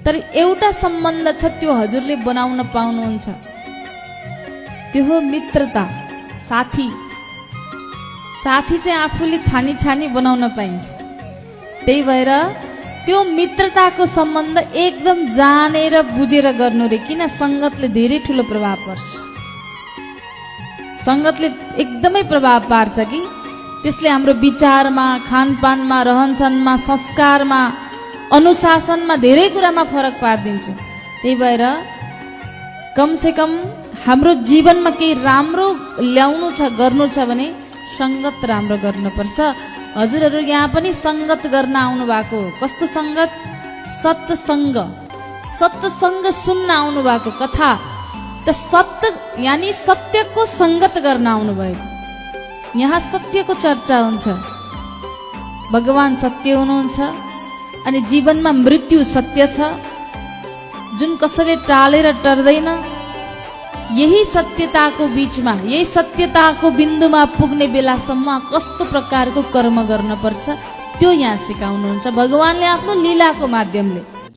तर एउटा सम्बन्ध छ त्यो हजुरले बनाउन पाउनुहुन्छ, त्यो हो मित्रता, साथी। साथी चाहिँ आफूले छानी छानी बनाउन पाइन्छ। त्यही भएर त्यो मित्रताको सम्बन्ध एकदम जानेर बुझेर गर्नु रे, किन संगतले धेरै ठुलो प्रभाव पर्छ। संगतले एकदमै प्रभाव पार्छ कि त्यसले हाम्रो विचारमा, खानपानमा, रहनसहनमा, संस्कारमा, अनुशासनमा धेरै कुरामा फरक पारिदिन्छ। त्यही भएर कमसे कम हाम्रो जीवनमा केही राम्रो ल्याउनु छ, गर्नु छ भने संगत राम्रो गर्नुपर्छ। हजुरहरू यहाँ पनि संगत गर्न आउनु भएको हो। कस्तो संगत? सत्संग। सत्संग सुन्न आउनु भएको, कथा त सत्य यानी सत्यको संगत गर्न आउनु भयो। यहाँ सत्यको चर्चा हुन्छ। भगवान सत्य हुनुहुन्छ अनि जीवनमा मृत्यु सत्य छ, जुन कसैले टालेर टर्दैन। यही सत्यताको बीचमा, यही सत्यताको बिन्दुमा पुग्ने बेलासम्म कस्तो प्रकारको कर्म गर्न पर्छ त्यो यहाँ सिकाउनुहुन्छ भगवानले आफ्नो लीलाको माध्यमले।